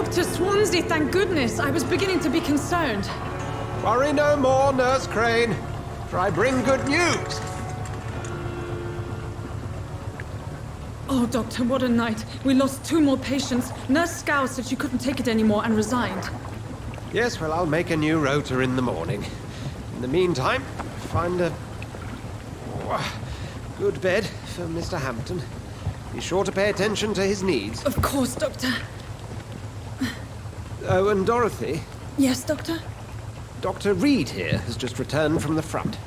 Dr. Swansea, thank goodness. I was beginning to be concerned. Worry no more, Nurse Crane, for I bring good news. Oh, Doctor, what a night. We lost 2 more patients. Nurse Scow said she couldn't take it anymore and resigned. Yes, well, I'll make a new rota in the morning. In the meantime, find a good bed for Mr. Hampton. Be sure to pay attention to his needs. Of course, Doctor. Oh, and Dorothy, Yes, Doctor? Dr. Reed here has just returned from the front.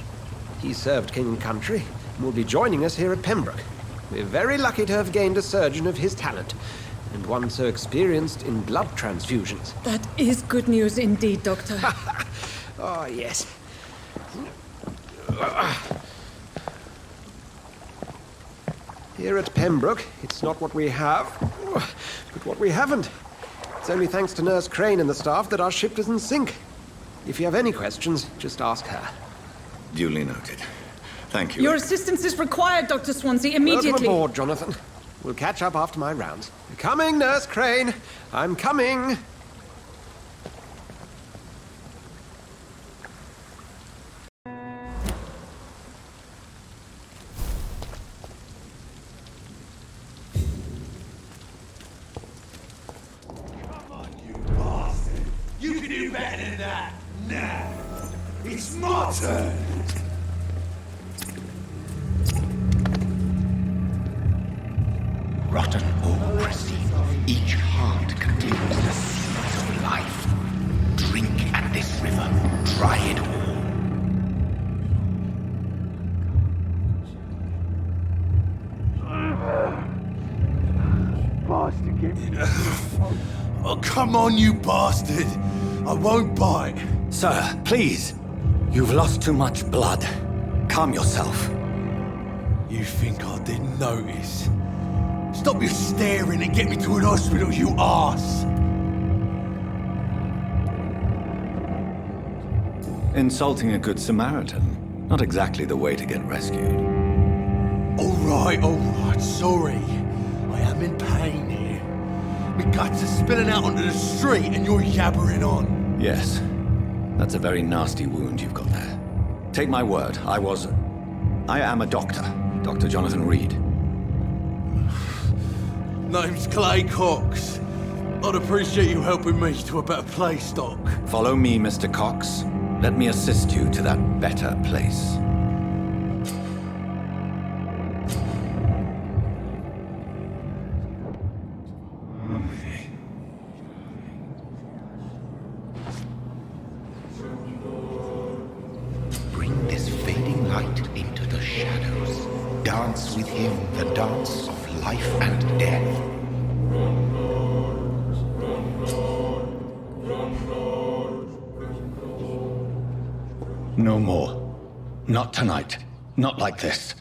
He served King and Country and will be joining us here at Pembroke. We're very lucky to have gained a surgeon of his talent, and one so experienced in blood transfusions. That is good news indeed, Doctor. Oh, yes. Here at Pembroke, it's not what we have, but what we haven't. It's only thanks to Nurse Crane and the staff that our ship doesn't sink. If you have any questions, just ask her. Duly noted. Thank you. Your assistance is required, Dr. Swansea, immediately. Welcome aboard, Jonathan. We'll catch up after my rounds. Coming, Nurse Crane. I'm coming. Come on, you bastard! You can do better than that! Now! It's my turn! Rotten or pristine, each heart contains the seeds of life. Drink at this river, try it all. Bastard, get me. Oh, come on, you bastard! I won't bite. Sir, please. You've lost too much blood. Calm yourself. You think I didn't notice? Stop your staring and get me to an hospital, you arse! Insulting a good Samaritan. Not exactly the way to get rescued. Alright, sorry. I am in pain here. My guts are spilling out onto the street and you're yabbering on. Yes. That's a very nasty wound you've got there. Take my word, I am a doctor. Dr. Jonathan Reed. Name's Clay Cox. I'd appreciate you helping me to a better place, Doc. Follow me, Mr. Cox. Let me assist you to that better place. Bring this fading light into the shadows. Dance with him the dance of life and death. No more. Not tonight. Not like this.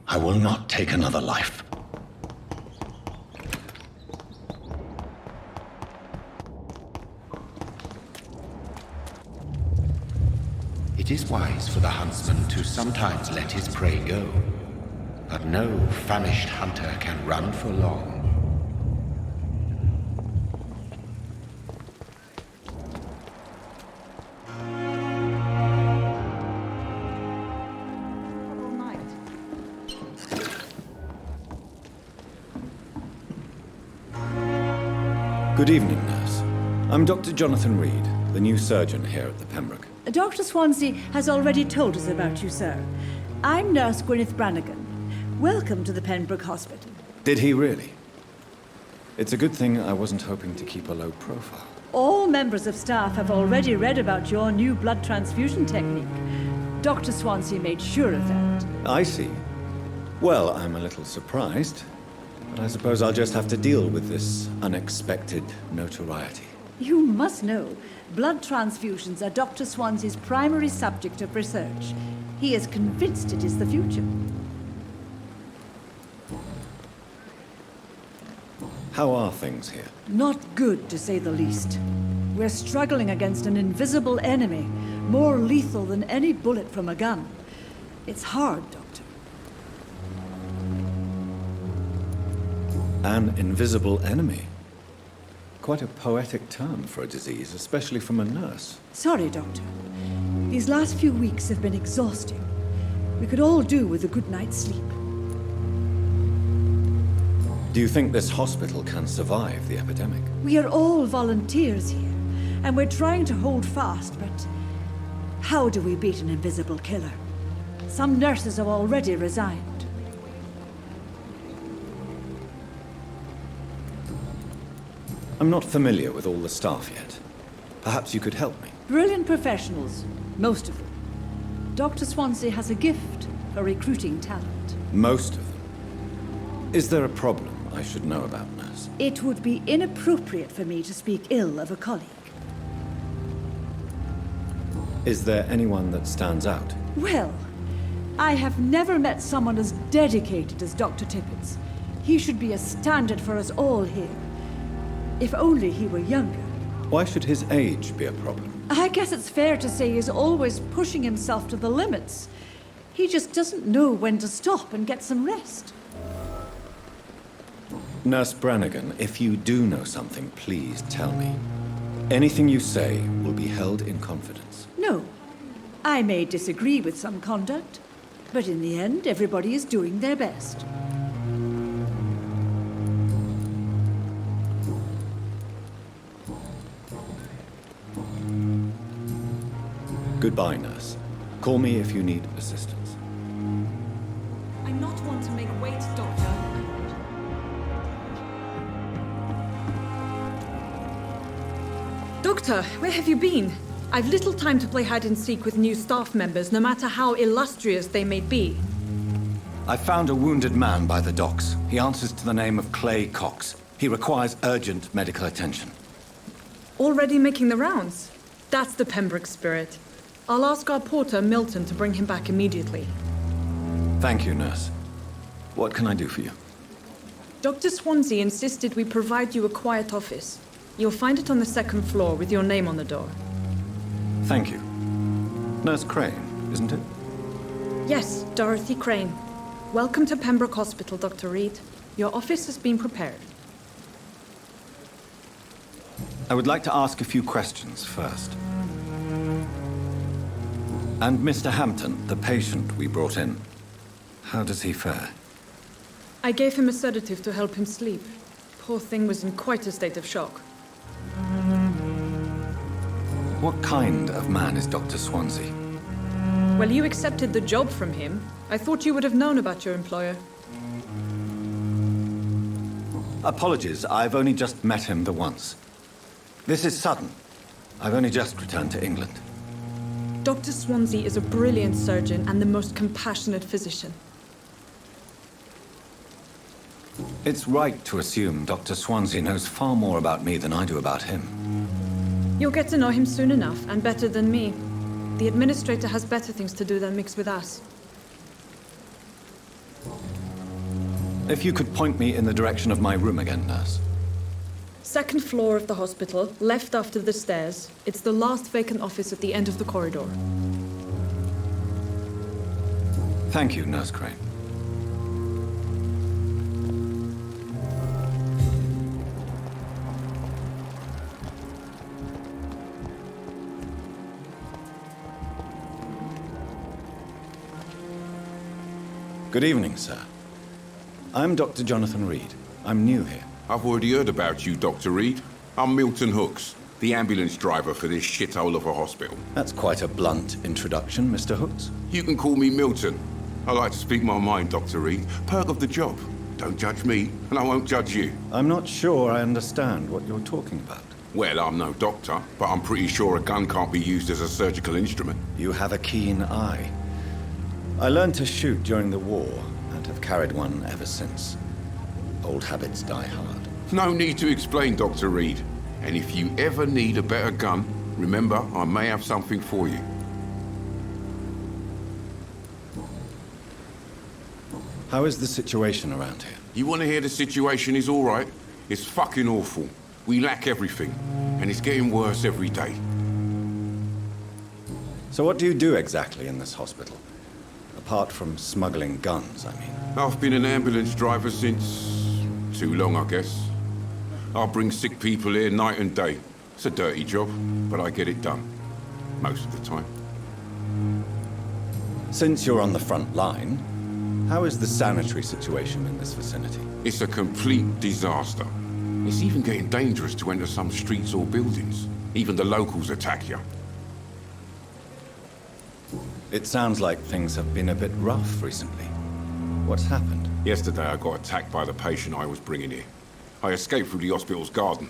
I will not take another life. It is wise for the huntsman to sometimes let his prey go. But no famished hunter can run for long. Good evening, nurse. I'm Dr. Jonathan Reed, the new surgeon here at the Pembroke. Dr. Swansea has already told us about you, sir. I'm Nurse Gwyneth Brannigan. Welcome to the Pembroke Hospital. Did he really? It's a good thing I wasn't hoping to keep a low profile. All members of staff have already read about your new blood transfusion technique. Dr. Swansea made sure of that. I see. Well, I'm a little surprised, but I suppose I'll just have to deal with this unexpected notoriety. You must know, blood transfusions are Dr. Swansea's primary subject of research. He is convinced it is the future. How are things here? Not good, to say the least. We're struggling against an invisible enemy, more lethal than any bullet from a gun. It's hard, Doctor. An invisible enemy? quite a poetic term for a disease, especially from a nurse. Sorry, Doctor. These last few weeks have been exhausting. We could all do with a good night's sleep. Do you think this hospital can survive the epidemic? We are all volunteers here, and we're trying to hold fast, but how do we beat an invisible killer? Some nurses have already resigned. I'm not familiar with all the staff yet. Perhaps you could help me. Brilliant professionals, most of them. Dr. Swansea has a gift for recruiting talent. Most of them. Is there a problem I should know about, nurse? It would be inappropriate for me to speak ill of a colleague. Is there anyone that stands out? Well, I have never met someone as dedicated as Dr. Tippett. He should be a standard for us all here. If only he were younger. Why should his age be a problem? I guess it's fair to say he's always pushing himself to the limits. He just doesn't know when to stop and get some rest. Nurse Brannigan, if you do know something, please tell me. Anything you say will be held in confidence. No. I may disagree with some conduct, but in the end, everybody is doing their best. Goodbye, nurse. Call me if you need assistance. I'm not one to make wait, Doctor. Doctor, where have you been? I've little time to play hide and seek with new staff members, no matter how illustrious they may be. I found a wounded man by the docks. He answers to the name of Clay Cox. He requires urgent medical attention. Already making the rounds? That's the Pembroke spirit. I'll ask our porter, Milton, to bring him back immediately. Thank you, nurse. What can I do for you? Dr. Swansea insisted we provide you a quiet office. You'll find it on the second floor with your name on the door. Thank you. Nurse Crane, isn't it? Yes, Dorothy Crane. Welcome to Pembroke Hospital, Dr. Reed. Your office has been prepared. I would like to ask a few questions first. And Mr. Hampton, the patient we brought in, how does he fare? I gave him a sedative to help him sleep. Poor thing was in quite a state of shock. What kind of man is Dr. Swansea? Well, you accepted the job from him. I thought you would have known about your employer. Apologies, I've only just met him the once. This is sudden. I've only just returned to England. Dr. Swansea is a brilliant surgeon and the most compassionate physician. It's right to assume Dr. Swansea knows far more about me than I do about him. You'll get to know him soon enough, and better than me. The administrator has better things to do than mix with us. If you could point me in the direction of my room again, nurse. Second floor of the hospital, left after the stairs. It's the last vacant office at the end of the corridor. Thank you, Nurse Crane. Good evening, sir. I'm Dr. Jonathan Reed. I'm new here. I've already heard about you, Dr. Reed. I'm Milton Hooks, the ambulance driver for this shithole of a hospital. That's quite a blunt introduction, Mr. Hooks. You can call me Milton. I like to speak my mind, Dr. Reed. Perk of the job. Don't judge me, and I won't judge you. I'm not sure I understand what you're talking about. Well, I'm no doctor, but I'm pretty sure a gun can't be used as a surgical instrument. You have a keen eye. I learned to shoot during the war, and have carried one ever since. Old habits die hard. No need to explain, Dr. Reed. And if you ever need a better gun, remember, I may have something for you. How is the situation around here? You want to hear the situation is all right? It's fucking awful. We lack everything, and it's getting worse every day. So what do you do exactly in this hospital? Apart from smuggling guns, I mean. I've been an ambulance driver since... too long, I guess. I bring sick people here night and day. It's a dirty job, but I get it done. Most of the time. Since you're on the front line, how is the sanitary situation in this vicinity? It's a complete disaster. It's even getting dangerous to enter some streets or buildings. Even the locals attack you. It sounds like things have been a bit rough recently. What's happened? Yesterday I got attacked by the patient I was bringing here. I escaped through the hospital's garden,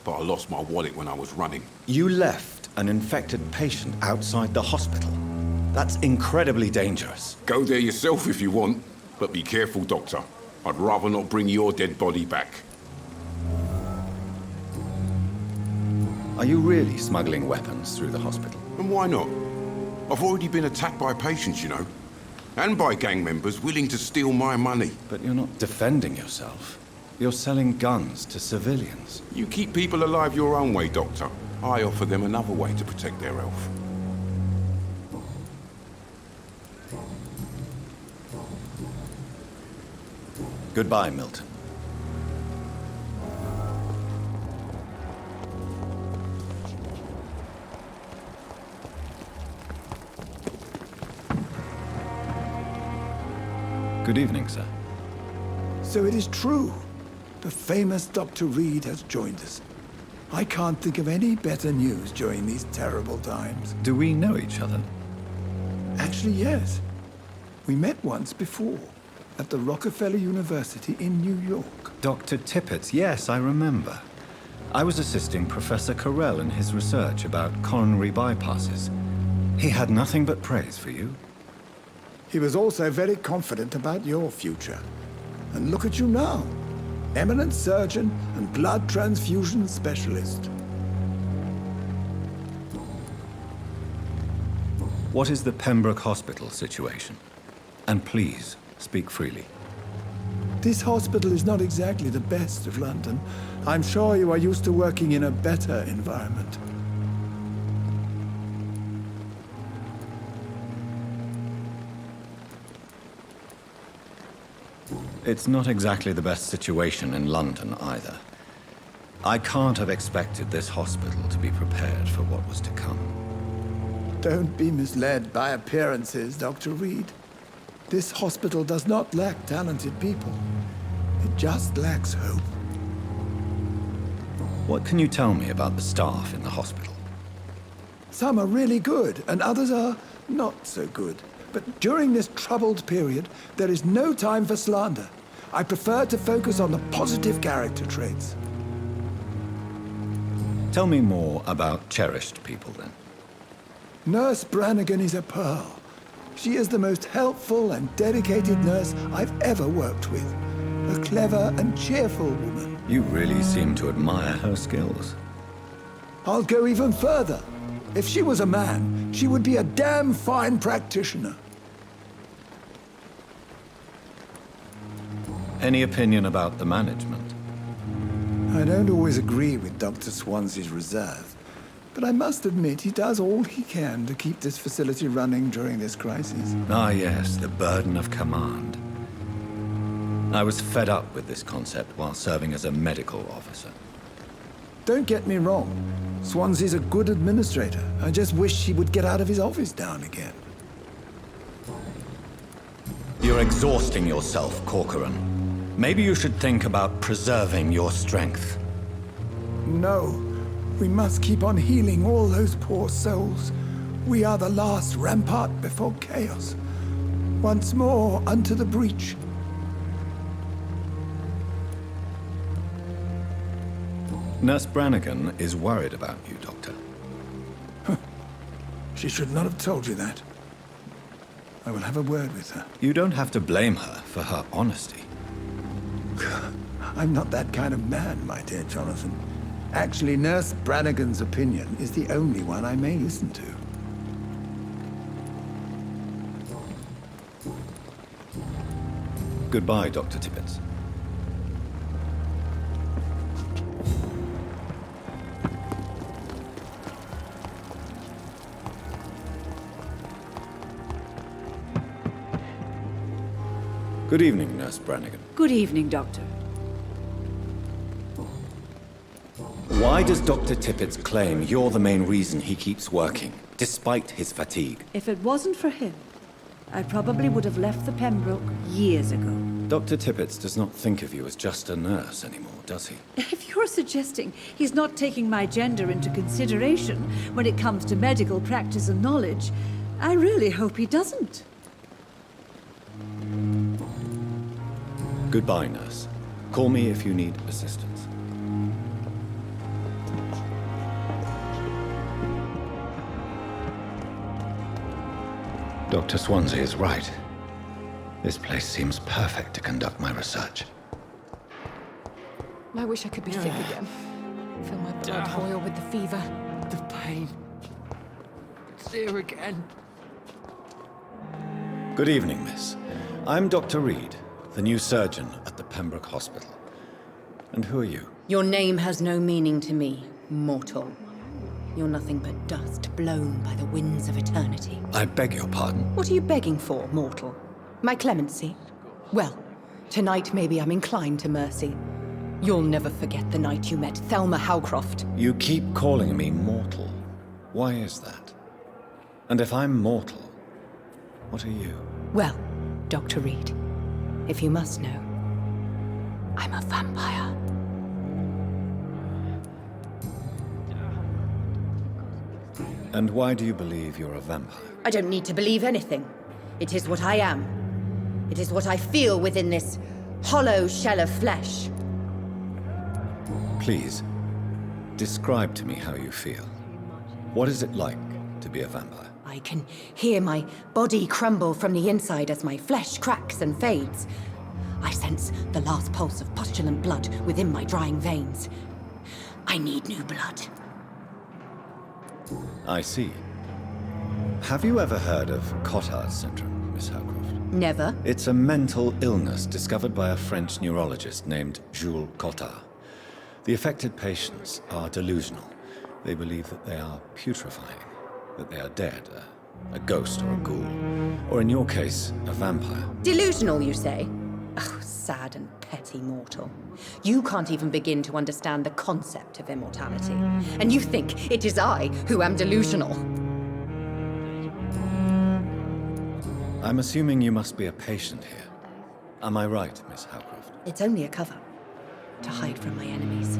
but I lost my wallet when I was running. You left an infected patient outside the hospital. That's incredibly dangerous. Go there yourself if you want, but be careful, Doctor. I'd rather not bring your dead body back. Are you really smuggling weapons through the hospital? And why not? I've already been attacked by patients, you know. And by gang members willing to steal my money. But you're not defending yourself. You're selling guns to civilians. You keep people alive your own way, Doctor. I offer them another way to protect their health. Goodbye, Milton. Good evening, sir. So it is true. The famous Dr. Reed has joined us. I can't think of any better news during these terrible times. Do we know each other? Actually, yes. We met once before, at the Rockefeller University in New York. Dr. Tippett, yes, I remember. I was assisting Professor Carell in his research about coronary bypasses. He had nothing but praise for you. He was also very confident about your future. And look at you now. Eminent surgeon and blood transfusion specialist. What is the Pembroke Hospital situation? And please, speak freely. This hospital is not exactly the best of London. I'm sure you are used to working in a better environment. It's not exactly the best situation in London either. I can't have expected this hospital to be prepared for what was to come. Don't be misled by appearances, Dr. Reed. This hospital does not lack talented people. It just lacks hope. What can you tell me about the staff in the hospital? Some are really good, and others are not so good. But during this troubled period, there is no time for slander. I prefer to focus on the positive character traits. Tell me more about cherished people, then. Nurse Brannigan is a pearl. She is the most helpful and dedicated nurse I've ever worked with. A clever and cheerful woman. You really seem to admire her skills. I'll go even further. If she was a man, she would be a damn fine practitioner. Any opinion about the management? I don't always agree with Dr. Swansea's reserve, but I must admit he does all he can to keep this facility running during this crisis. Ah, yes, the burden of command. I was fed up with this concept while serving as a medical officer. Don't get me wrong. Swansea's a good administrator. I just wish he would get out of his office down again. You're exhausting yourself, Corcoran. Maybe you should think about preserving your strength. No. We must keep on healing all those poor souls. We are the last rampart before chaos. Once more, unto the breach. Nurse Brannigan is worried about you, Doctor. She should not have told you that. I will have a word with her. You don't have to blame her for her honesty. I'm not that kind of man, my dear Jonathan. Actually, Nurse Brannigan's opinion is the only one I may listen to. Goodbye, Dr. Tippett. Good evening, Nurse Brannigan. Good evening, Doctor. Why does Dr. Tippett claim you're the main reason he keeps working, despite his fatigue? If it wasn't for him, I probably would have left the Pembroke years ago. Dr. Tippett does not think of you as just a nurse anymore, does he? If you're suggesting he's not taking my gender into consideration when it comes to medical practice and knowledge, I really hope he doesn't. Goodbye, nurse. Call me if you need assistance. Dr. Swansea is right. This place seems perfect to conduct my research. I wish I could be thick again. Feel my blood boil with the fever. The pain. It's here again. Good evening, miss. I'm Dr. Reed, the new surgeon at the Pembroke Hospital. And who are you? Your name has no meaning to me, mortal. You're nothing but dust blown by the winds of eternity. I beg your pardon? What are you begging for, mortal? My clemency? Well, tonight maybe I'm inclined to mercy. You'll never forget the night you met Thelma Howcroft. You keep calling me mortal. Why is that? And if I'm mortal, what are you? Well, Dr. Reed, if you must know, I'm a vampire. And why do you believe you're a vampire? I don't need to believe anything. It is what I am. It is what I feel within this hollow shell of flesh. Please, describe to me how you feel. What is it like to be a vampire? I can hear my body crumble from the inside as my flesh cracks and fades. I sense the last pulse of postulant blood within my drying veins. I need new blood. I see. Have you ever heard of Cotard's syndrome, Miss Howcroft? Never. It's a mental illness discovered by a French neurologist named Jules Cotard. The affected patients are delusional. They believe that they are putrefying, that they are dead, a ghost or a ghoul, or in your case, a vampire. Delusional, you say? Oh, sad and petty mortal. You can't even begin to understand the concept of immortality. And you think it is I who am delusional. I'm assuming you must be a patient here. Am I right, Miss Howcroft? It's only a cover. To hide from my enemies.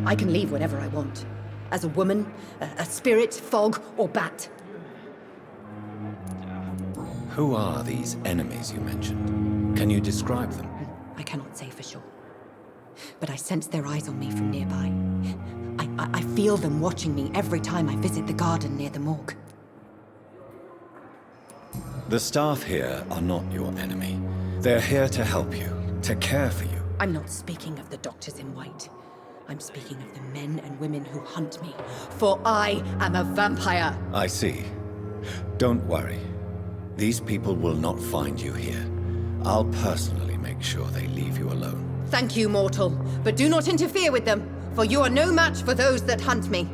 I can leave whenever I want. As a woman, a spirit, fog, or bat. Who are these enemies you mentioned? Can you describe them? I cannot say for sure. But I sense their eyes on me from nearby. I feel them watching me every time I visit the garden near the morgue. The staff here are not your enemy. They're here to help you, to care for you. I'm not speaking of the doctors in white. I'm speaking of the men and women who hunt me. For I am a vampire. I see. Don't worry. These people will not find you here. I'll personally make sure they leave you alone. Thank you, mortal. But do not interfere with them, for you are no match for those that hunt me.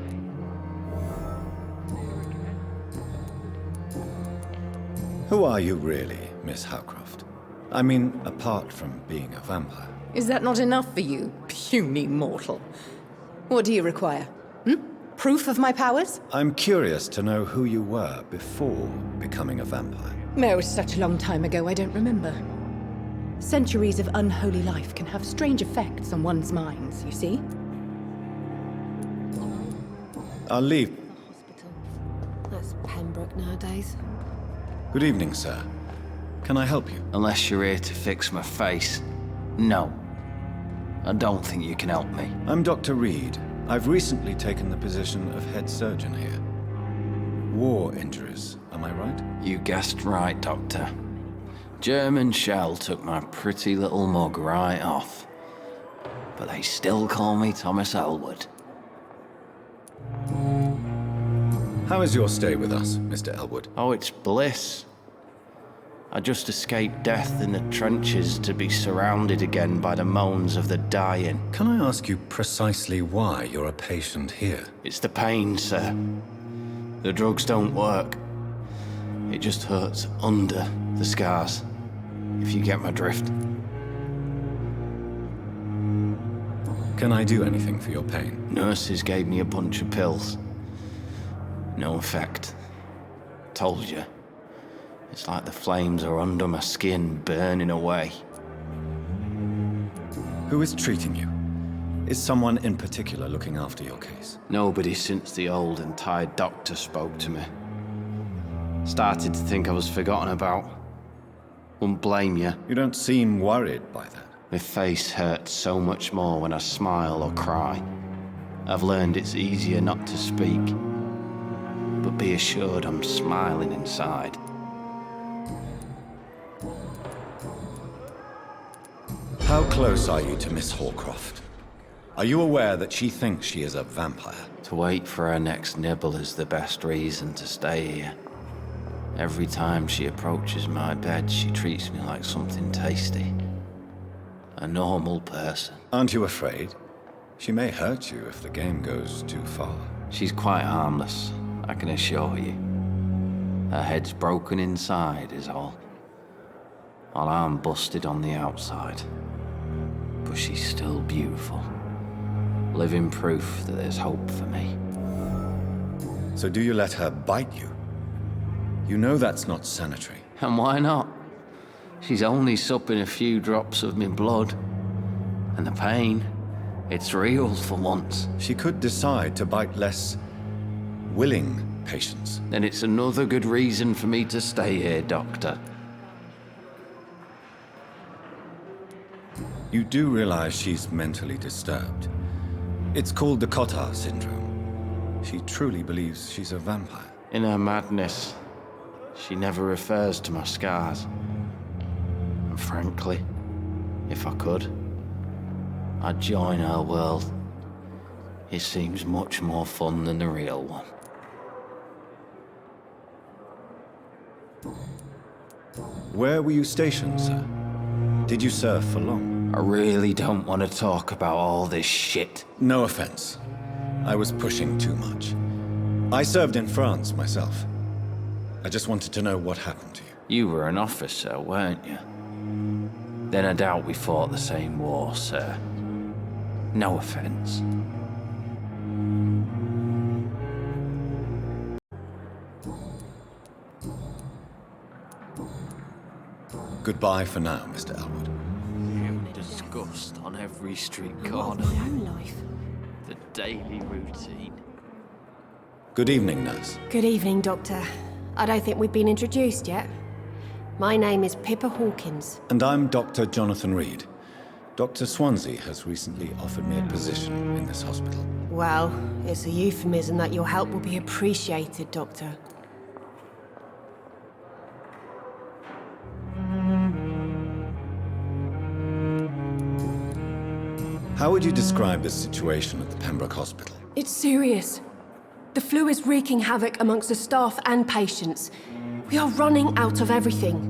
Who are you really, Miss Howcroft? I mean, apart from being a vampire. Is that not enough for you, puny mortal? What do you require? Proof of my powers? I'm curious to know who you were before becoming a vampire. It was such a long time ago, I don't remember. Centuries of unholy life can have strange effects on one's minds, you see? I'll leave. Hospital. That's Pembroke nowadays. Good evening, sir. Can I help you? Unless you're here to fix my face. No. I don't think you can help me. I'm Dr. Reed. I've recently taken the position of head surgeon here. War injuries, am I right? You guessed right, Doctor. German shell took my pretty little mug right off. But they still call me Thomas Elwood. How is your stay with us, Mr. Elwood? Oh, it's bliss. I just escaped death in the trenches to be surrounded again by the moans of the dying. Can I ask you precisely why you're a patient here? It's the pain, sir. The drugs don't work. It just hurts under the scars, if you get my drift. Can I do anything for your pain? Nurses gave me a bunch of pills. No effect. Told you. It's like the flames are under my skin, burning away. Who is treating you? Is someone in particular looking after your case? Nobody since the old and tired doctor spoke to me. Started to think I was forgotten about. Wouldn't blame you. You don't seem worried by that. My face hurts so much more when I smile or cry. I've learned it's easier not to speak. But be assured I'm smiling inside. How close are you to Miss Horcroft? Are you aware that she thinks she is a vampire? To wait for her next nibble is the best reason to stay here. Every time she approaches my bed, she treats me like something tasty. A normal person. Aren't you afraid? She may hurt you if the game goes too far. She's quite harmless, I can assure you. Her head's broken inside is all. While I'm busted on the outside. But she's still beautiful. Living proof that there's hope for me. So do you let her bite you? You know that's not sanitary. And why not? She's only supping a few drops of my blood. And the pain, it's real for once. She could decide to bite less willing patients. Then it's another good reason for me to stay here, Doctor. You do realize she's mentally disturbed. It's called the Cotard syndrome. She truly believes she's a vampire. In her madness, she never refers to my scars. And frankly, if I could, I'd join her world. It seems much more fun than the real one. Where were you stationed, sir? Did you serve for long? I really don't want to talk about all this shit. No offense. I was pushing too much. I served in France myself. I just wanted to know what happened to you. You were an officer, weren't you? Then I doubt we fought the same war, sir. No offense. Goodbye for now, Mr. Elwood. Disgust on every street I corner. love my own life. The daily routine. Good evening, nurse. Good evening, Doctor. I don't think we've been introduced yet. My name is Pippa Hawkins. And I'm Dr. Jonathan Reed. Dr. Swansea has recently offered me a position in this hospital. Well, it's a euphemism that your help will be appreciated, Doctor. How would you describe the situation at the Pembroke Hospital? It's serious. The flu is wreaking havoc amongst the staff and patients. We are running out of everything.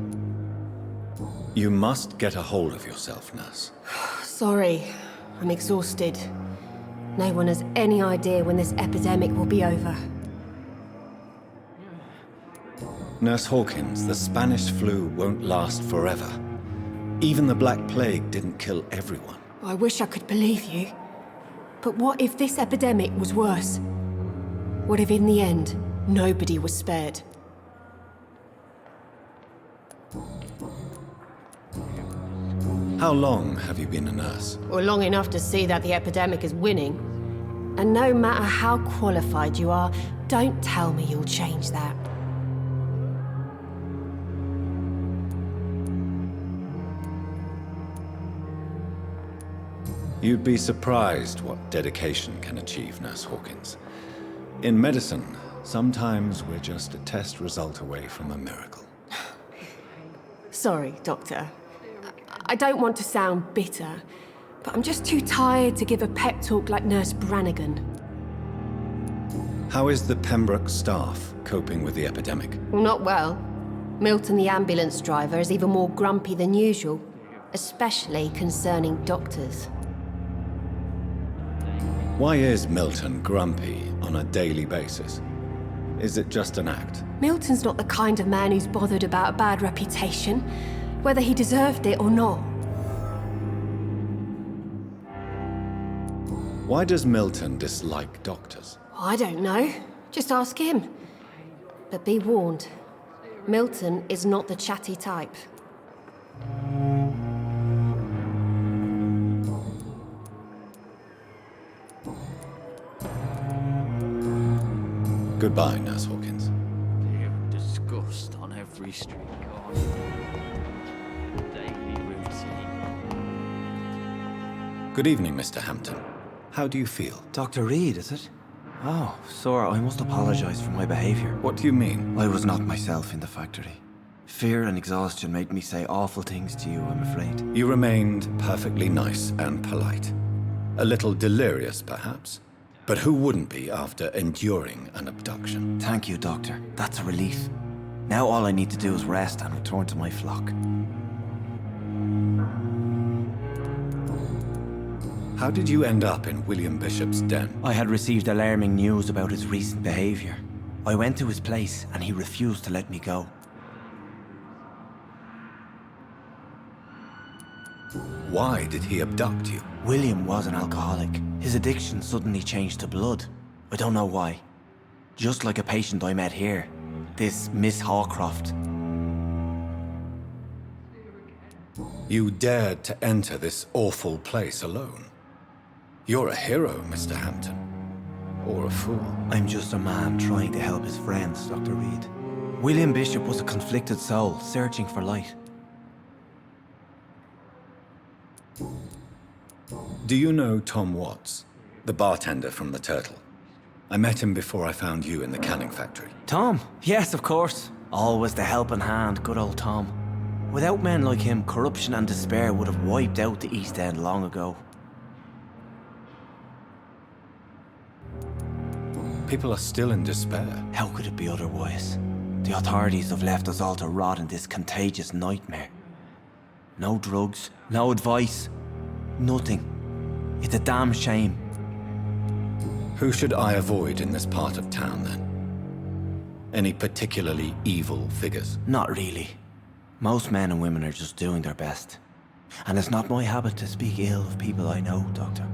You must get a hold of yourself, nurse. Sorry, I'm exhausted. No one has any idea when this epidemic will be over. Nurse Hawkins, the Spanish flu won't last forever. Even the Black Plague didn't kill everyone. I wish I could believe you. But what if this epidemic was worse? What if in the end, nobody was spared? How long have you been a nurse? Well, long enough to see that the epidemic is winning. And no matter how qualified you are, don't tell me you'll change that. You'd be surprised what dedication can achieve, Nurse Hawkins. In medicine, sometimes we're just a test result away from a miracle. Sorry, Doctor. I don't want to sound bitter, but I'm just too tired to give a pep talk like Nurse Brannigan. How is the Pembroke staff coping with the epidemic? Well, not well. Milton, the ambulance driver, is even more grumpy than usual, especially concerning doctors. Why is Milton grumpy on a daily basis? Is it just an act? Milton's not the kind of man who's bothered about a bad reputation, whether he deserved it or not. Why does Milton dislike doctors? I don't know. Just ask him. But be warned, Milton is not the chatty type. Goodbye, Nurse Hawkins. Fear and disgust on every street corner. Daily routine. Good evening, Mr. Hampton. How do you feel? Dr. Reed, is it? Oh, sir, I must apologize for my behavior. What do you mean? I was not myself in the factory. Fear and exhaustion made me say awful things to you, I'm afraid. You remained perfectly nice and polite. A little delirious, perhaps. But who wouldn't be after enduring an abduction? Thank you, Doctor. That's a relief. Now all I need to do is rest and return to my flock. How did you end up in William Bishop's den? I had received alarming news about his recent behavior. I went to his place and he refused to let me go. Why did he abduct you? William was an alcoholic. His addiction suddenly changed to blood. I don't know why. Just like a patient I met here. This Miss Hawcroft. You dared to enter this awful place alone. You're a hero, Mr. Hampton. Or a fool. I'm just a man trying to help his friends, Dr. Reed. William Bishop was a conflicted soul, searching for light. Do you know Tom Watts, the bartender from the Turtle? I met him before I found you in the canning factory. Tom? Yes, of course. Always the helping hand, good old Tom. Without men like him, corruption and despair would have wiped out the East End long ago. People are still in despair. How could it be otherwise? The authorities have left us all to rot in this contagious nightmare. No drugs, no advice, nothing. It's a damn shame. Who should I avoid in this part of town, then? Any particularly evil figures? Not really. Most men and women are just doing their best. And it's not my habit to speak ill of people I know, Doctor.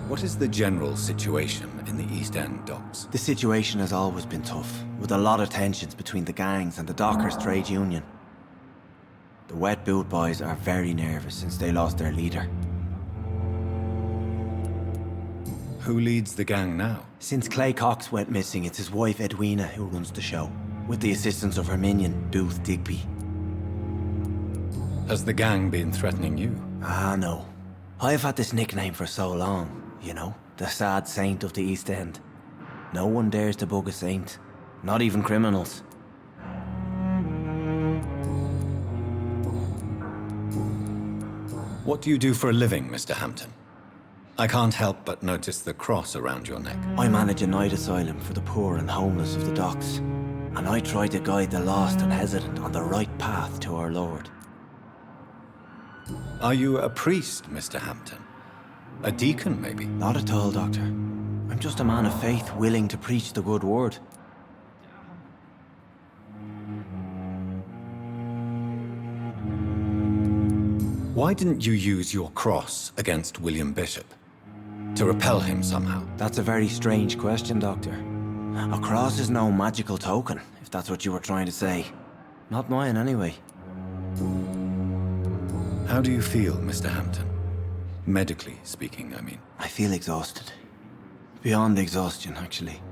What is the general situation in the East End docks? The situation has always been tough, with a lot of tensions between the gangs and the Dockers' trade union. The Wet Boot Boys are very nervous since they lost their leader. Who leads the gang now? Since Clay Cox went missing, it's his wife Edwina who runs the show, with the assistance of her minion, Booth Digby. Has the gang been threatening you? Ah, no. I've had this nickname for so long, you know, the sad saint of the East End. No one dares to bug a saint, not even criminals. What do you do for a living, Mr. Hampton? I can't help but notice the cross around your neck. I manage a night asylum for the poor and homeless of the docks, and I try to guide the lost and hesitant on the right path to our Lord. Are you a priest, Mr. Hampton? A deacon, maybe? Not at all, Doctor. I'm just a man of faith willing to preach the good word. Why didn't you use your cross against William Bishop? To repel him somehow? That's a very strange question, Doctor. A cross is no magical token, if that's what you were trying to say. Not mine, anyway. How do you feel, Mr. Hampton? Medically speaking, I mean. I feel exhausted. Beyond exhaustion, actually.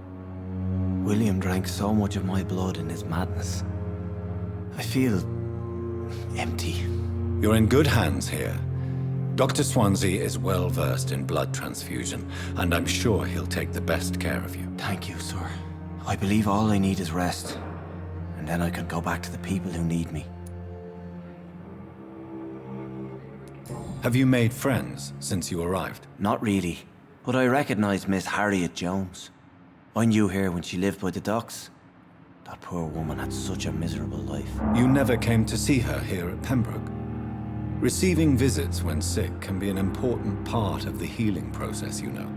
William drank so much of my blood in his madness. I feel empty. You're in good hands here. Dr. Swansea is well versed in blood transfusion, and I'm sure he'll take the best care of you. Thank you, sir. I believe all I need is rest, and then I can go back to the people who need me. Have you made friends since you arrived? Not really, but I recognize Miss Harriet Jones. I knew her when she lived by the docks. That poor woman had such a miserable life. You never came to see her here at Pembroke? Receiving visits when sick can be an important part of the healing process, you know.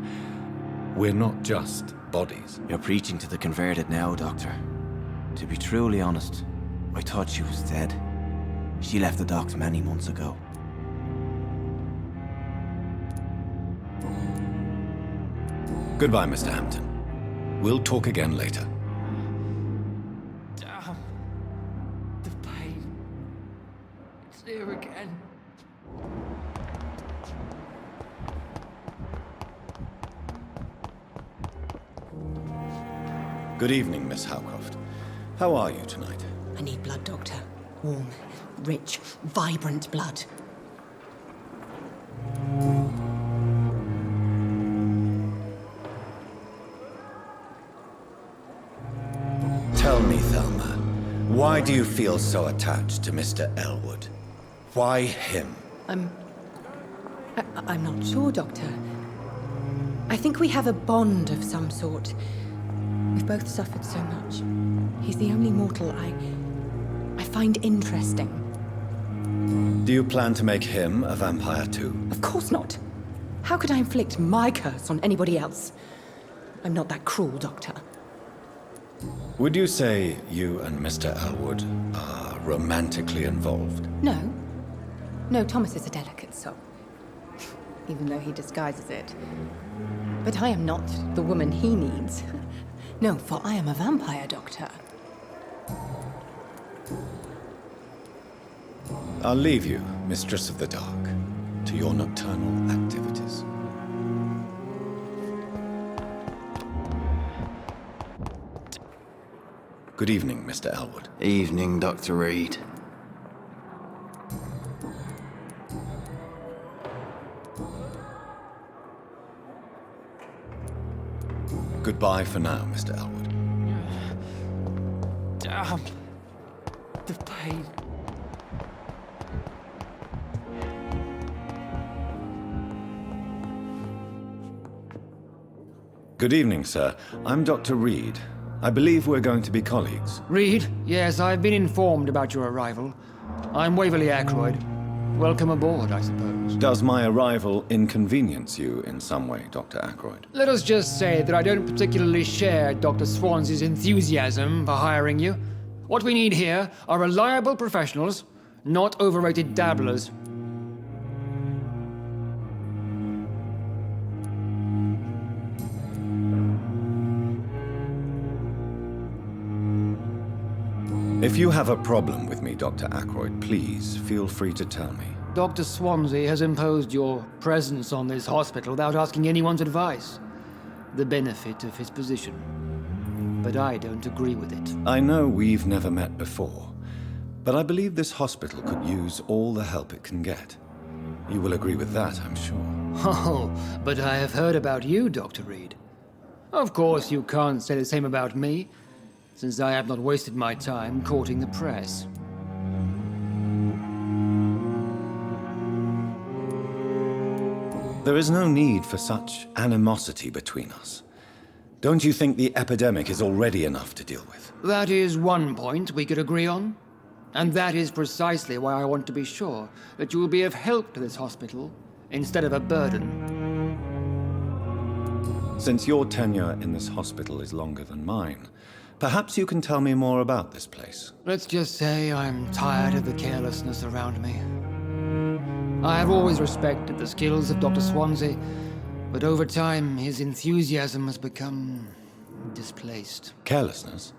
We're not just bodies. You're preaching to the converted now, Doctor. To be truly honest, I thought she was dead. She left the docks many months ago. Goodbye, Mr. Hampton. We'll talk again later. Damn. The pain. It's here again. Good evening, Miss Howcroft. How are you tonight? I need blood, Doctor. Warm, rich, vibrant blood. Tell me, Thelma, why do you feel so attached to Mr. Elwood? Why him? I'm not sure, Doctor. I think we have a bond of some sort. We've both suffered so much. He's the only mortal I find interesting. Do you plan to make him a vampire too? Of course not. How could I inflict my curse on anybody else? I'm not that cruel, Doctor. Would you say you and Mr. Elwood are romantically involved? No. No, Thomas is a delicate soul. Even though he disguises it. But I am not the woman he needs. No, for I am a vampire, Doctor. I'll leave you, Mistress of the Dark, to your nocturnal activities. Good evening, Mr. Elwood. Evening, Dr. Reed. Goodbye for now, Mr. Elwood. Damn. The pain. Good evening, sir. I'm Dr. Reed. I believe we're going to be colleagues. Reed? Yes, I've been informed about your arrival. I'm Waverly Ackroyd. Welcome aboard, I suppose. Does my arrival inconvenience you in some way, Dr. Ackroyd? Let us just say that I don't particularly share Dr. Swansea's enthusiasm for hiring you. What we need here are reliable professionals, not overrated dabblers. If you have a problem with me, Dr. Ackroyd, please feel free to tell me. Dr. Swansea has imposed your presence on this hospital without asking anyone's advice. The benefit of his position. But I don't agree with it. I know we've never met before, but I believe this hospital could use all the help it can get. You will agree with that, I'm sure. Oh, but I have heard about you, Dr. Reed. Of course, you can't say the same about me, since I have not wasted my time courting the press. There is no need for such animosity between us. Don't you think the epidemic is already enough to deal with? That is one point we could agree on. And that is precisely why I want to be sure that you will be of help to this hospital instead of a burden. Since your tenure in this hospital is longer than mine, perhaps you can tell me more about this place. Let's just say I'm tired of the carelessness around me. I have always respected the skills of Dr. Swansea, but over time his enthusiasm has become displaced. Carelessness?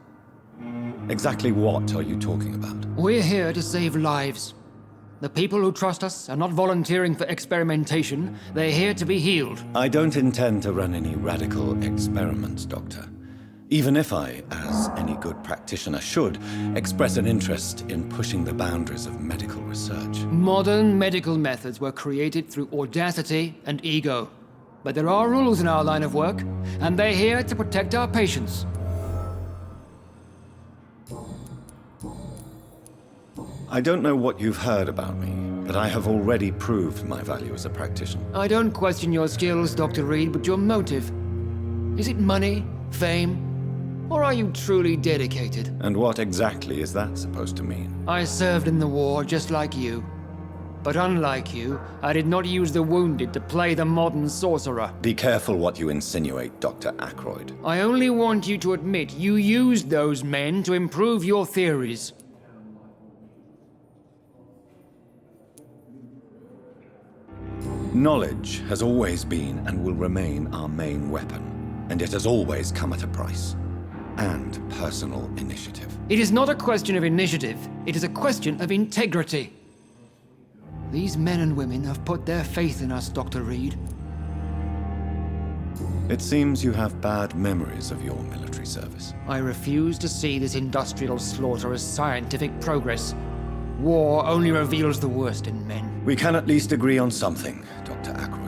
Exactly what are you talking about? We're here to save lives. The people who trust us are not volunteering for experimentation. They're here to be healed. I don't intend to run any radical experiments, Doctor. Even if I, as any good practitioner should, express an interest in pushing the boundaries of medical research. Modern medical methods were created through audacity and ego. But there are rules in our line of work, and they're here to protect our patients. I don't know what you've heard about me, but I have already proved my value as a practitioner. I don't question your skills, Dr. Reed, but your motive. Is it money, fame, or are you truly dedicated? And what exactly is that supposed to mean? I served in the war just like you. But unlike you, I did not use the wounded to play the modern sorcerer. Be careful what you insinuate, Dr. Ackroyd. I only want you to admit you used those men to improve your theories. Knowledge has always been and will remain our main weapon. and it has always come at a price. And personal initiative. It is not a question of initiative. It is a question of integrity. These men and women have put their faith in us, Dr. Reed. It seems you have bad memories of your military service. I refuse to see this industrial slaughter as scientific progress. War only reveals the worst in men. We can at least agree on something, Dr. Ackroyd.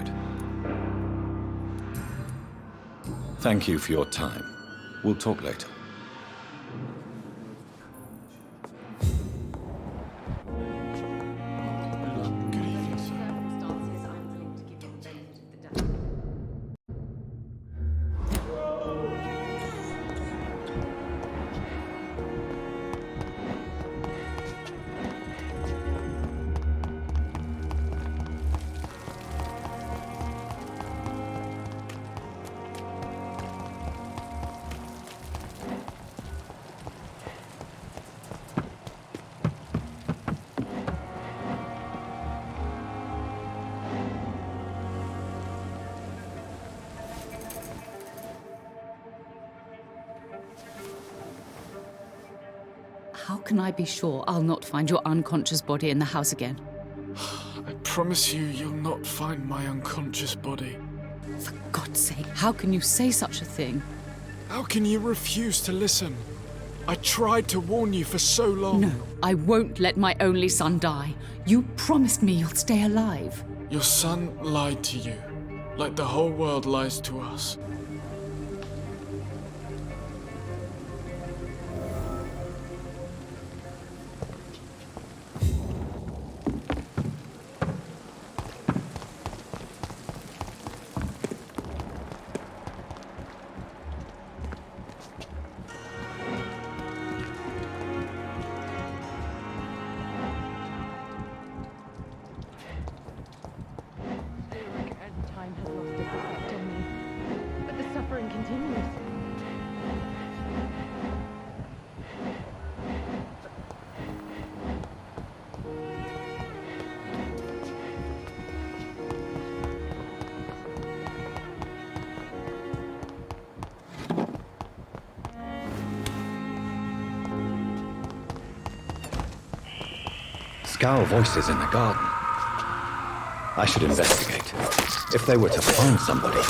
Thank you for your time. We'll talk later. How can I be sure I'll not find your unconscious body in the house again? I promise you'll not find my unconscious body. For God's sake, how can you say such a thing? How can you refuse to listen? I tried to warn you for so long. No, I won't let my only son die. You promised me you'll stay alive. Your son lied to you, like the whole world lies to us. Scowl voices in the garden. I should investigate. If they were to find somebody.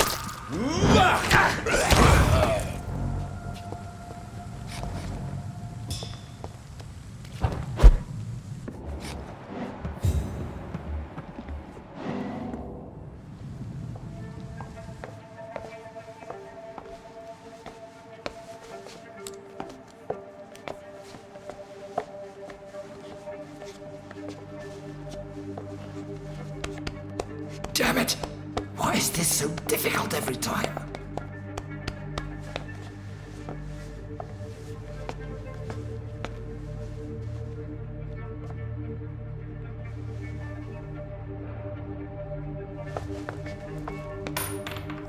Damn it! Why is this so difficult every time?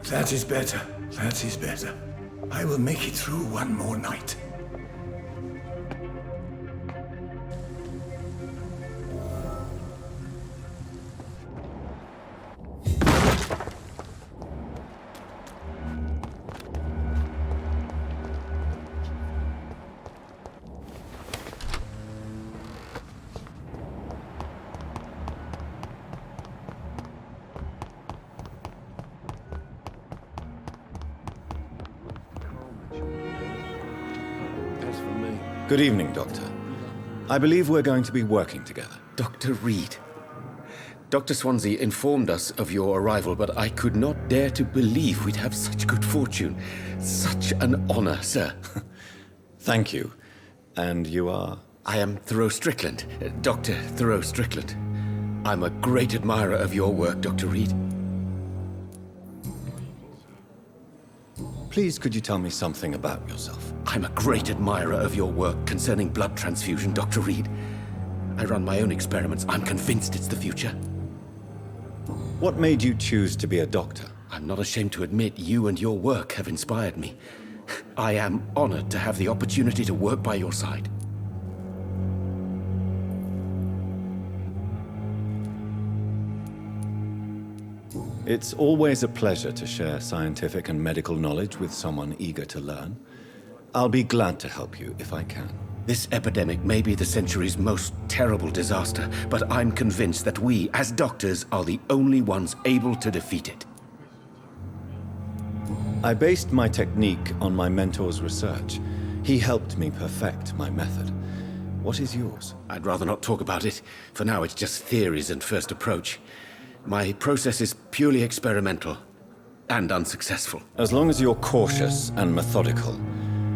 That is better. That is better. I will make it through one more night. Good evening, Doctor. I believe we're going to be working together. Dr. Reed. Dr. Swansea informed us of your arrival, but I could not dare to believe we'd have such good fortune. Such an honor, sir. Thank you. And you are? I am Thoreau Strickland, Dr. Thoreau Strickland. I'm a great admirer of your work, Dr. Reed. Please, could you tell me something about yourself? I'm a great admirer of your work concerning blood transfusion, Dr. Reed. I run my own experiments. I'm convinced it's the future. What made you choose to be a doctor? I'm not ashamed to admit you and your work have inspired me. I am honored to have the opportunity to work by your side. It's always a pleasure to share scientific and medical knowledge with someone eager to learn. I'll be glad to help you if I can. This epidemic may be the century's most terrible disaster, but I'm convinced that we, as doctors, are the only ones able to defeat it. I based my technique on my mentor's research. He helped me perfect my method. What is yours? I'd rather not talk about it. For now, it's just theories and first approach. My process is purely experimental and unsuccessful. As long as you're cautious and methodical,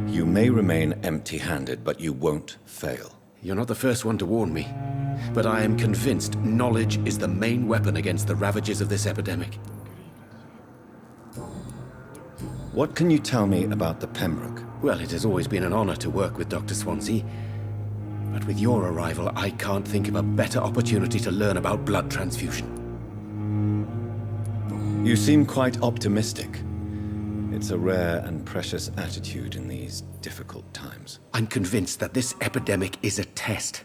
you may remain empty-handed, but you won't fail. You're not the first one to warn me, but I am convinced knowledge is the main weapon against the ravages of this epidemic. What can you tell me about the Pembroke? Well, it has always been an honor to work with Dr. Swansea. But with your arrival, I can't think of a better opportunity to learn about blood transfusion. You seem quite optimistic. It's a rare and precious attitude in these difficult times. I'm convinced that this epidemic is a test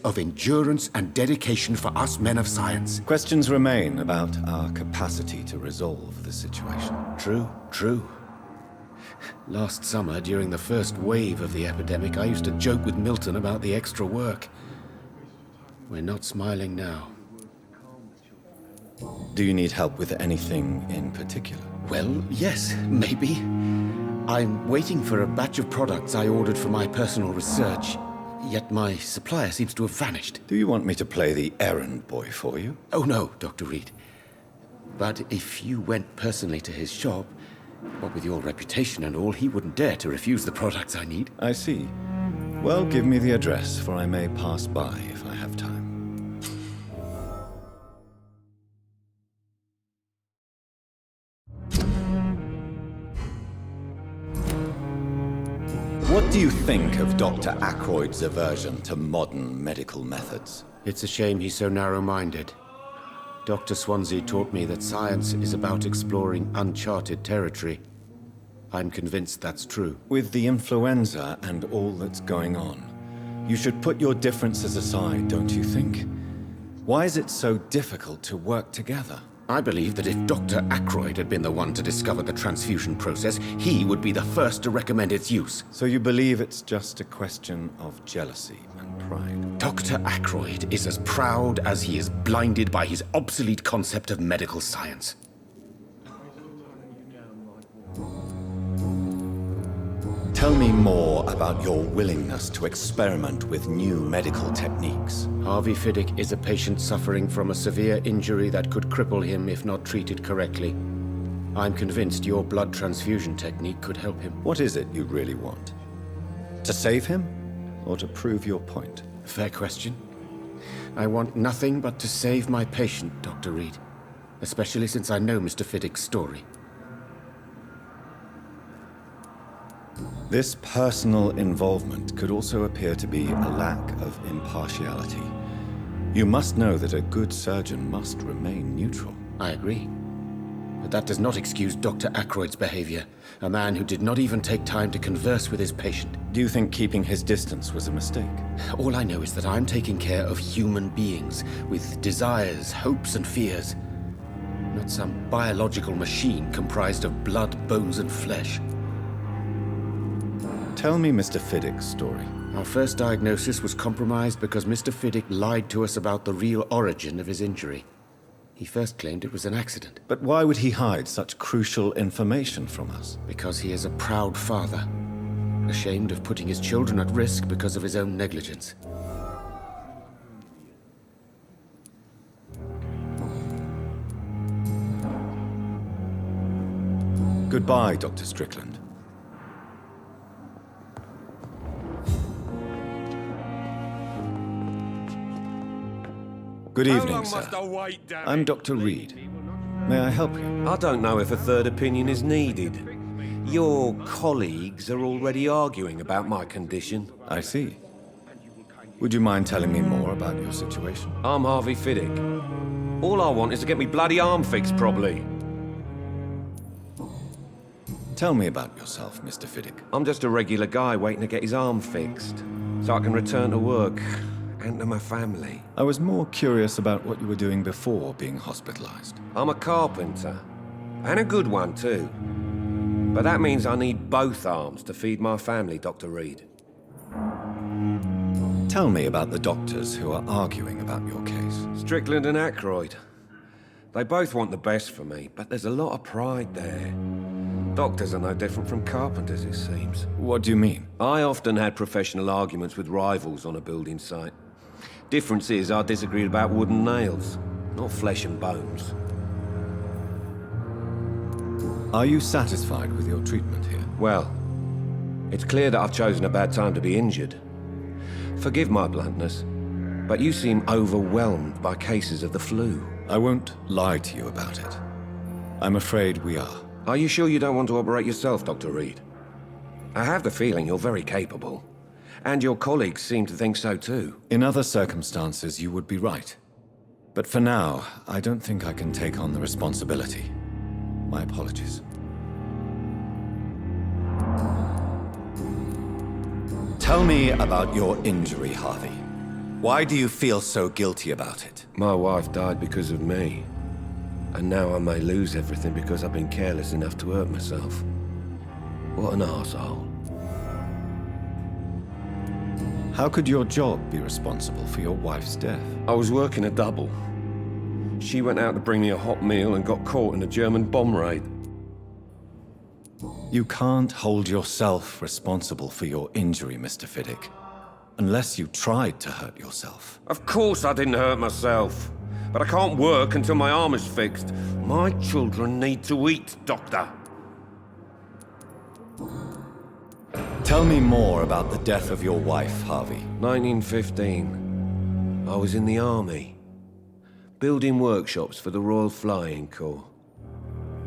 of endurance and dedication for us men of science. Questions remain about our capacity to resolve the situation. True. Last summer, during the first wave of the epidemic, I used to joke with Milton about the extra work. We're not smiling now. Do you need help with anything in particular? Well, yes, maybe. I'm waiting for a batch of products I ordered for my personal research, yet my supplier seems to have vanished. Do you want me to play the errand boy for you? Oh no, Dr. Reed. But if you went personally to his shop, what with your reputation and all, he wouldn't dare to refuse the products I need. I see. Well, give me the address, for I may pass by if I have time. What do you think of Dr. Ackroyd's aversion to modern medical methods? It's a shame he's so narrow-minded. Dr. Swansea taught me that science is about exploring uncharted territory. I'm convinced that's true. With the influenza and all that's going on, you should put your differences aside, don't you think? Why is it so difficult to work together? I believe that if Dr. Ackroyd had been the one to discover the transfusion process, he would be the first to recommend its use. So you believe it's just a question of jealousy and pride? Dr. Ackroyd is as proud as he is blinded by his obsolete concept of medical science. Tell me more about your willingness to experiment with new medical techniques. Harvey Fiddick is a patient suffering from a severe injury that could cripple him if not treated correctly. I'm convinced your blood transfusion technique could help him. What is it you really want? To save him, or to prove your point? Fair question. I want nothing but to save my patient, Dr. Reed. Especially since I know Mr. Fiddick's story. This personal involvement could also appear to be a lack of impartiality. You must know that a good surgeon must remain neutral. I agree. But that does not excuse Dr. Ackroyd's behavior, a man who did not even take time to converse with his patient. Do you think keeping his distance was a mistake? All I know is that I'm taking care of human beings with desires, hopes, and fears. Not some biological machine comprised of blood, bones, and flesh. Tell me Mr. Fiddick's story. Our first diagnosis was compromised because Mr. Fiddick lied to us about the real origin of his injury. He first claimed it was an accident. But why would he hide such crucial information from us? Because he is a proud father, ashamed of putting his children at risk because of his own negligence. Goodbye, Dr. Strickland. Good evening, sir. I'm Dr. Reed. May I help you? I don't know if a third opinion is needed. Your colleagues are already arguing about my condition. I see. Would you mind telling me more about your situation? I'm Harvey Fiddick. All I want is to get me bloody arm fixed properly. Tell me about yourself, Mr. Fiddick. I'm just a regular guy waiting to get his arm fixed, so I can return to work and to my family. I was more curious about what you were doing before being hospitalized. I'm a carpenter, and a good one too. But that means I need both arms to feed my family, Dr. Reed. Tell me about the doctors who are arguing about your case. Strickland and Aykroyd. They both want the best for me, but there's a lot of pride there. Doctors are no different from carpenters, it seems. What do you mean? I often had professional arguments with rivals on a building site. Difference is, I disagreed about wooden nails, not flesh and bones. Are you satisfied with your treatment here? Well, it's clear that I've chosen a bad time to be injured. Forgive my bluntness, but you seem overwhelmed by cases of the flu. I won't lie to you about it. I'm afraid we are. Are you sure you don't want to operate yourself, Dr. Reed? I have the feeling you're very capable. And your colleagues seem to think so too. In other circumstances, you would be right. But for now, I don't think I can take on the responsibility. My apologies. Tell me about your injury, Harvey. Why do you feel so guilty about it? My wife died because of me. And now I may lose everything because I've been careless enough to hurt myself. What an arsehole. How could your job be responsible for your wife's death? I was working a double. She went out to bring me a hot meal and got caught in a German bomb raid. You can't hold yourself responsible for your injury, Mr. Fiddick. Unless you tried to hurt yourself. Of course I didn't hurt myself. But I can't work until my arm is fixed. My children need to eat, Doctor. Tell me more about the death of your wife, Harvey. 1915. I was in the army. Building workshops for the Royal Flying Corps.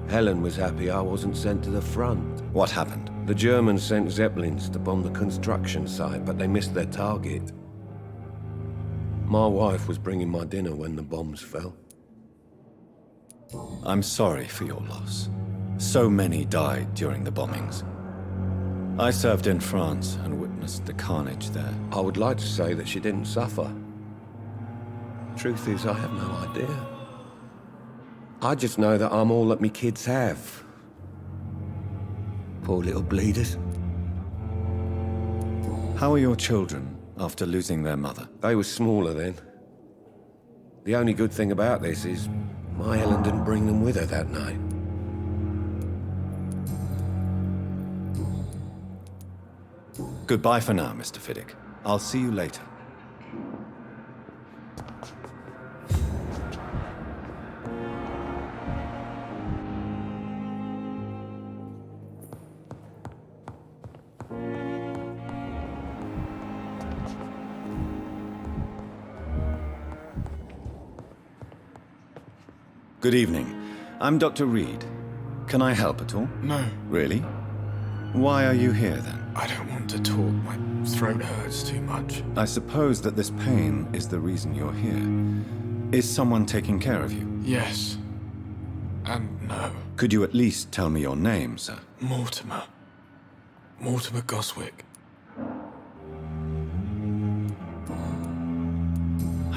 Helen was happy I wasn't sent to the front. What happened? The Germans sent Zeppelins to bomb the construction site, but they missed their target. My wife was bringing my dinner when the bombs fell. I'm sorry for your loss. So many died during the bombings. I served in France and witnessed the carnage there. I would like to say that she didn't suffer. Truth is, I have no idea. I just know that I'm all that me kids have. Poor little bleeders. How are your children after losing their mother? They were smaller then. The only good thing about this is my Helen didn't bring them with her that night. Goodbye for now, Mr. Fiddick. I'll see you later. Good evening. I'm Dr. Reed. Can I help at all? No. Really? Why are you here, then? I don't want to talk. My throat hurts too much. I suppose that this pain is the reason you're here. Is someone taking care of you? Yes. And no. Could you at least tell me your name, sir? Mortimer. Mortimer Goswick.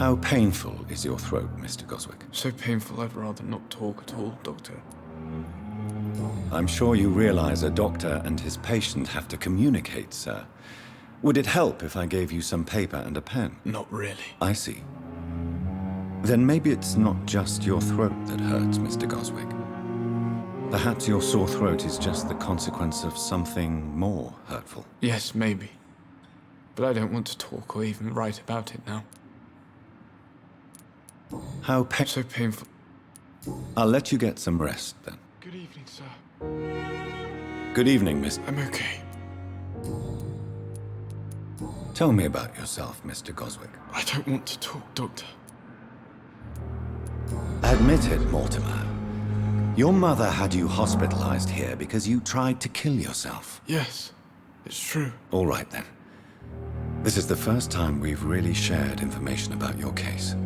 How painful is your throat, Mr. Goswick? So painful I'd rather not talk at all, Doctor. I'm sure you realize a doctor and his patient have to communicate, sir. Would it help if I gave you some paper and a pen? Not really. I see. Then maybe it's not just your throat that hurts, Mr. Goswick. Perhaps your sore throat is just the consequence of something more hurtful. Yes, maybe. But I don't want to talk or even write about it now. How so painful. I'll let you get some rest, then. Good evening, sir. Good evening, Miss. I'm okay. Tell me about yourself, Mr. Goswick. I don't want to talk, Doctor. Admit it, Mortimer. Your mother had you hospitalized here because you tried to kill yourself. Yes, it's true. All right, then. This is the first time we've really shared information about your case.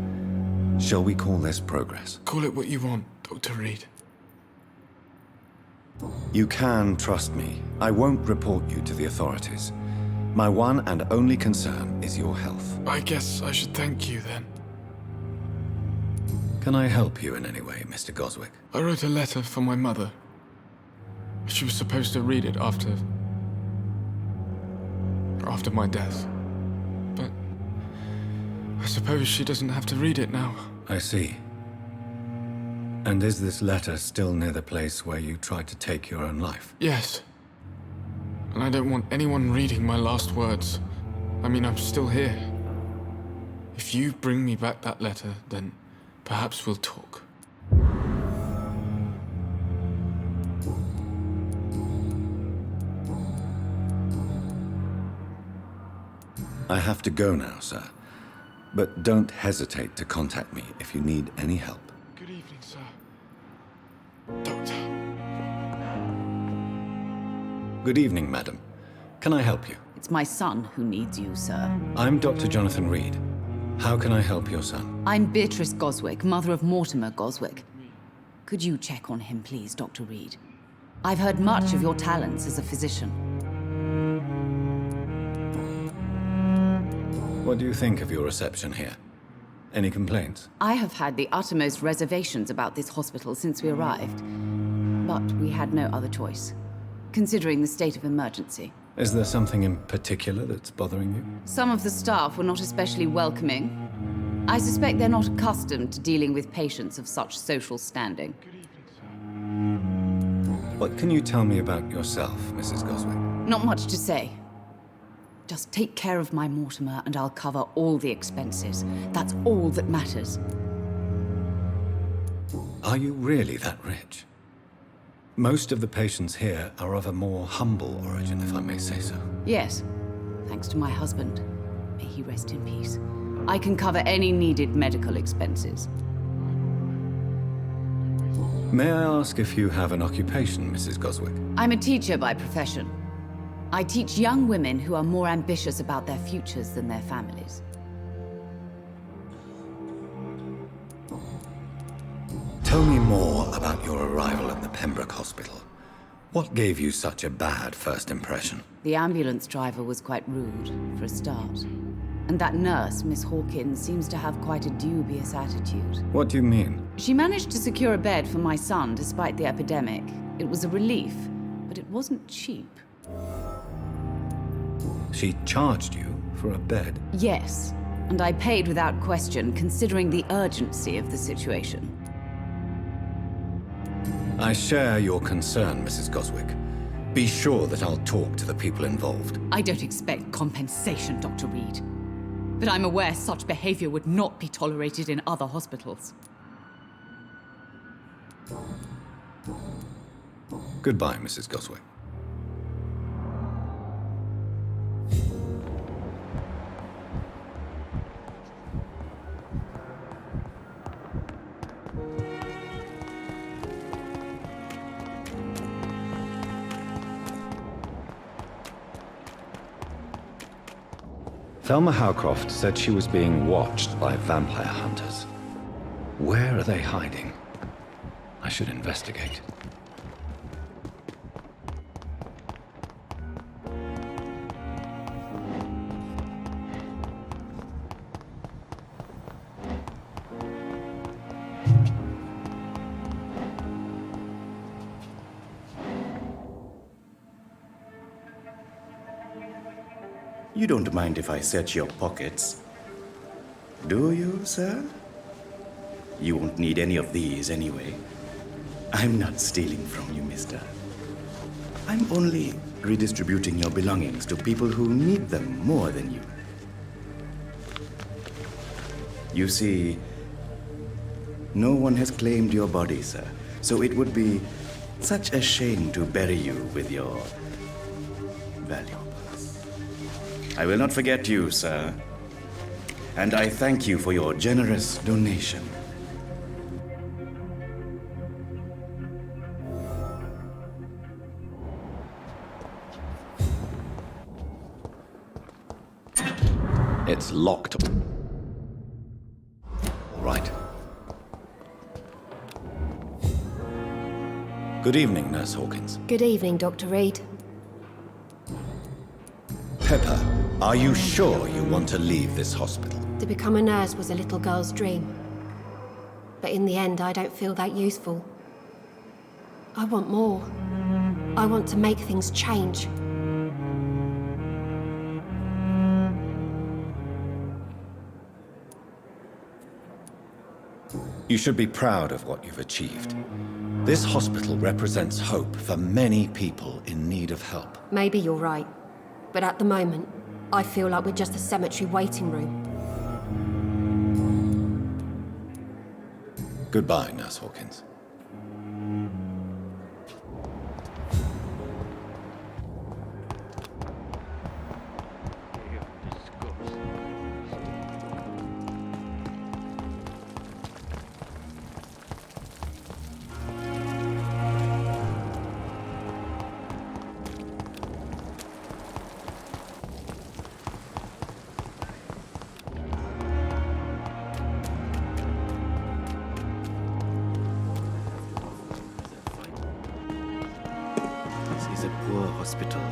Shall we call this progress? Call it what you want, Dr. Reed. You can trust me. I won't report you to the authorities. My one and only concern is your health. I guess I should thank you then. Can I help you in any way, Mr. Goswick? I wrote a letter for my mother. She was supposed to read it after my death. But I suppose she doesn't have to read it now. I see. And is this letter still near the place where you tried to take your own life? Yes. And I don't want anyone reading my last words. I mean, I'm still here. If you bring me back that letter, then perhaps we'll talk. I have to go now, sir. But don't hesitate to contact me if you need any help. Good evening, sir. Doctor. Good evening, madam. Can I help you? It's my son who needs you, sir. I'm Dr. Jonathan Reed. How can I help your son? I'm Beatrice Goswick, mother of Mortimer Goswick. Could you check on him, please, Dr. Reed? I've heard much of your talents as a physician. What do you think of your reception here? Any complaints? I have had the uttermost reservations about this hospital since we arrived. But we had no other choice, considering the state of emergency. Is there something in particular that's bothering you? Some of the staff were not especially welcoming. I suspect they're not accustomed to dealing with patients of such social standing. What can you tell me about yourself, Mrs. Goswick? Not much to say. Just take care of my Mortimer and I'll cover all the expenses. That's all that matters. Are you really that rich? Most of the patients here are of a more humble origin, if I may say so. Yes, thanks to my husband. May he rest in peace. I can cover any needed medical expenses. May I ask if you have an occupation, Mrs. Goswick? I'm a teacher by profession. I teach young women who are more ambitious about their futures than their families. Tell me more about your arrival at the Pembroke Hospital. What gave you such a bad first impression? The ambulance driver was quite rude, for a start. And that nurse, Miss Hawkins, seems to have quite a dubious attitude. What do you mean? She managed to secure a bed for my son despite the epidemic. It was a relief, but it wasn't cheap. She charged you for a bed? Yes, and I paid without question, considering the urgency of the situation. I share your concern, Mrs. Goswick. Be sure that I'll talk to the people involved. I don't expect compensation, Dr. Reed. But I'm aware such behavior would not be tolerated in other hospitals. Goodbye, Mrs. Goswick. Thelma Howcroft said she was being watched by vampire hunters. Where are they hiding? I should investigate. You don't mind if I search your pockets, do you, sir? You won't need any of these anyway. I'm not stealing from you, mister. I'm only redistributing your belongings to people who need them more than you. You see, no one has claimed your body, sir, so it would be such a shame to bury you with your valuables. I will not forget you, sir. And I thank you for your generous donation. It's locked. All right. Good evening, Nurse Hawkins. Good evening, Dr. Reed. Pepper, are you sure you want to leave this hospital? To become a nurse was a little girl's dream. But in the end, I don't feel that useful. I want more. I want to make things change. You should be proud of what you've achieved. This hospital represents hope for many people in need of help. Maybe you're right. But at the moment, I feel like we're just a cemetery waiting room. Goodbye, Nurse Hawkins.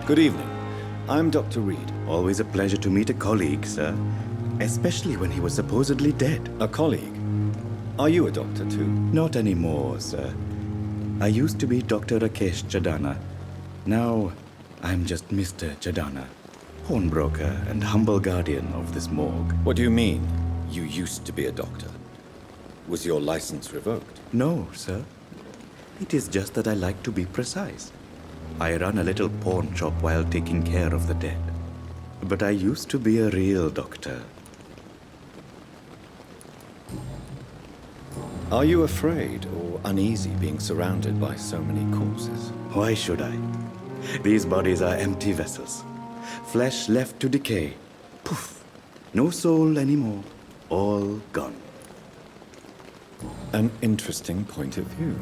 Good evening. I'm Dr. Reed. Always a pleasure to meet a colleague, sir. Especially when he was supposedly dead. A colleague? Are you a doctor too? Not anymore, sir. I used to be Dr. Rakesh Chadana. Now, I'm just Mr. Chadana, pawnbroker and humble guardian of this morgue. What do you mean, you used to be a doctor? Was your license revoked? No, sir. It is just that I like to be precise. I run a little pawn shop while taking care of the dead. But I used to be a real doctor. Are you afraid or uneasy being surrounded by so many corpses? Why should I? These bodies are empty vessels. Flesh left to decay. Poof! No soul anymore. All gone. An interesting point of view.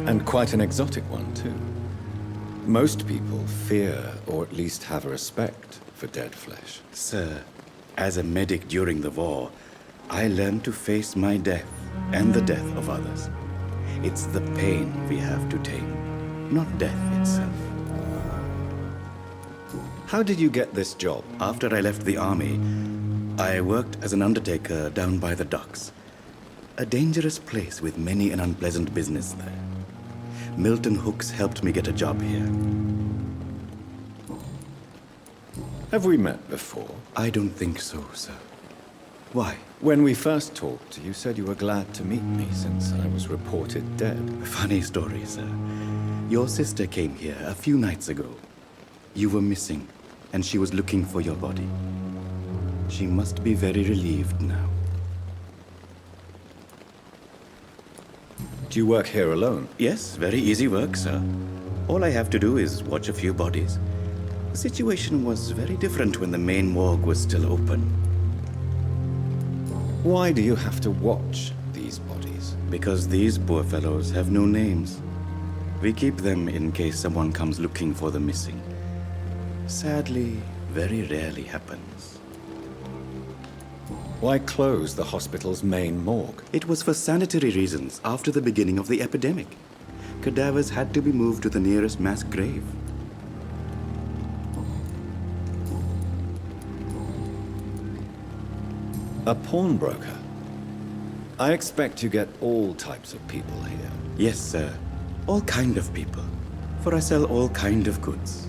And quite an exotic one, too. Most people fear, or at least have a respect, for dead flesh. Sir, as a medic during the war, I learned to face my death and the death of others. It's the pain we have to tame, not death itself. How did you get this job? After I left the army, I worked as an undertaker down by the docks. A dangerous place with many an unpleasant business there. Milton Hooks helped me get a job here. Have we met before? I don't think so, sir. Why? When we first talked, you said you were glad to meet me since I was reported dead. Funny story, sir. Your sister came here a few nights ago. You were missing, and she was looking for your body. She must be very relieved now. Do you work here alone? Yes, very easy work, sir. All I have to do is watch a few bodies. The situation was very different when the main morgue was still open. Why do you have to watch these bodies? Because these poor fellows have no names. We keep them in case someone comes looking for the missing. Sadly, very rarely happens. Why close the hospital's main morgue? It was for sanitary reasons after the beginning of the epidemic. Cadavers had to be moved to the nearest mass grave. A pawnbroker? I expect you get all types of people here. Yes, sir. All kind of people. For I sell all kind of goods.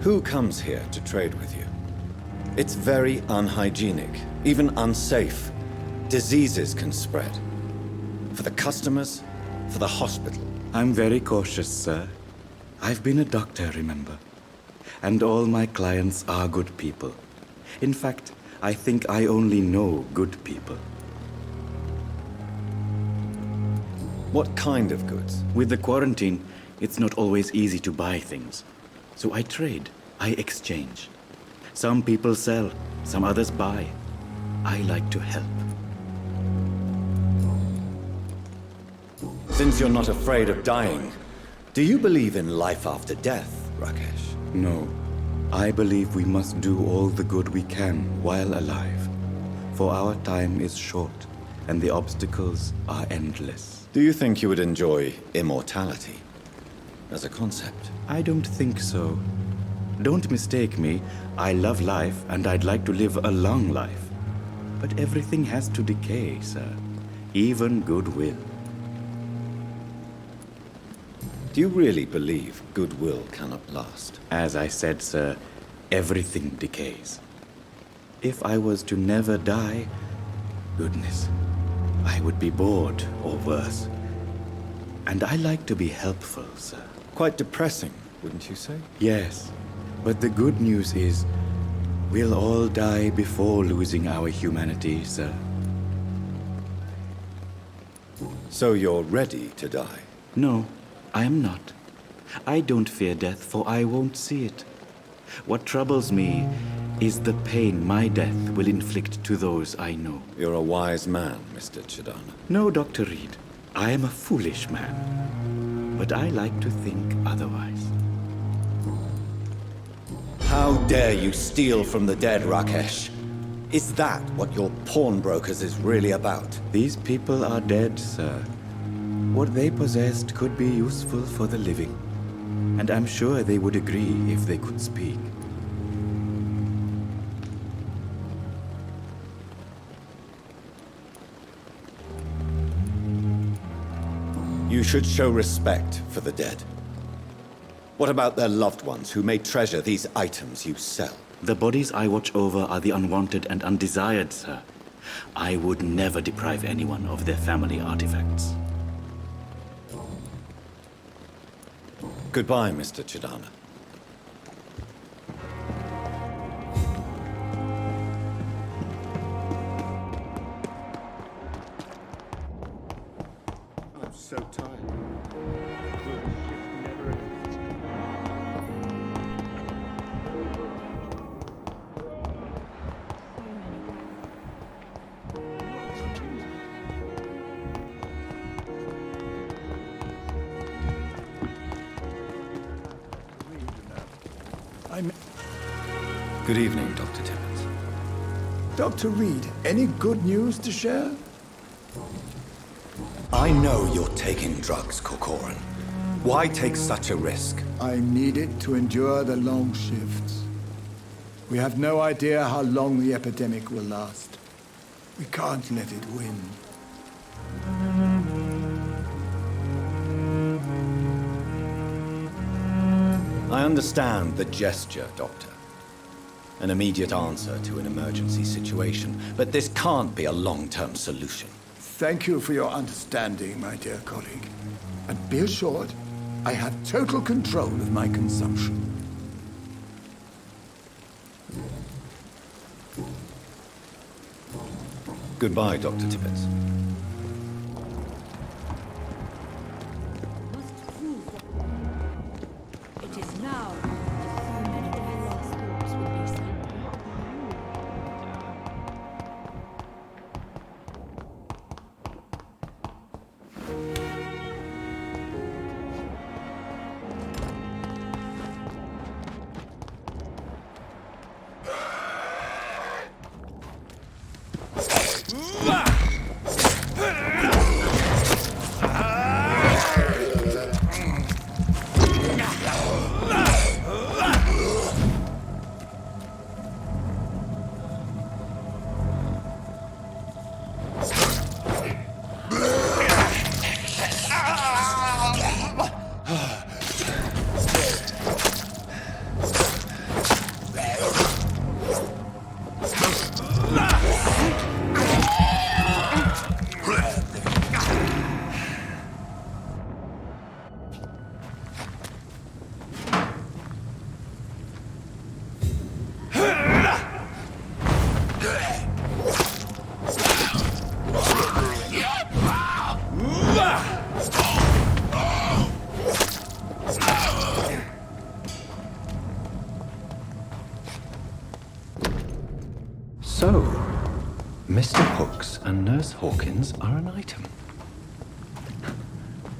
Who comes here to trade with you? It's very unhygienic, even unsafe. Diseases can spread. For the customers, for the hospital. I'm very cautious, sir. I've been a doctor, remember? And all my clients are good people. In fact, I think I only know good people. What kind of goods? With the quarantine, it's not always easy to buy things. So I trade, I exchange. Some people sell, some others buy. I like to help. Since you're not afraid of dying, do you believe in life after death, Rakesh? No. I believe we must do all the good we can while alive. For our time is short, and the obstacles are endless. Do you think you would enjoy immortality as a concept? I don't think so. Don't mistake me. I love life, and I'd like to live a long life. But everything has to decay, sir. Even goodwill. Do you really believe goodwill cannot last? As I said, sir, everything decays. If I was to never die, goodness, I would be bored or worse. And I like to be helpful, sir. Quite depressing, wouldn't you say? Yes, but the good news is, we'll all die before losing our humanity, sir. So you're ready to die? No, I am not. I don't fear death, for I won't see it. What troubles me is the pain my death will inflict to those I know. You're a wise man, Mr. Chidana. No, Dr. Reed. I am a foolish man. But I like to think otherwise. How dare you steal from the dead, Rakesh? Is that what your pawnbrokers is really about? These people are dead, sir. What they possessed could be useful for the living. And I'm sure they would agree if they could speak. You should show respect for the dead. What about their loved ones who may treasure these items you sell? The bodies I watch over are the unwanted and undesired, sir. I would never deprive anyone of their family artifacts. Goodbye, Mr. Chidana. I'm so tired. Good evening, Dr. Timmons. Dr. Reed, any good news to share? I know you're taking drugs, Corcoran. Why take such a risk? I need it to endure the long shifts. We have no idea how long the epidemic will last. We can't let it win. I understand the gesture, Doctor. An immediate answer to an emergency situation, but this can't be a long-term solution. Thank you for your understanding, my dear colleague. And be assured, I have total control of my consumption. Goodbye, Dr. Tibbets. It is now. So, Mr. Hooks and Nurse Hawkins are an item.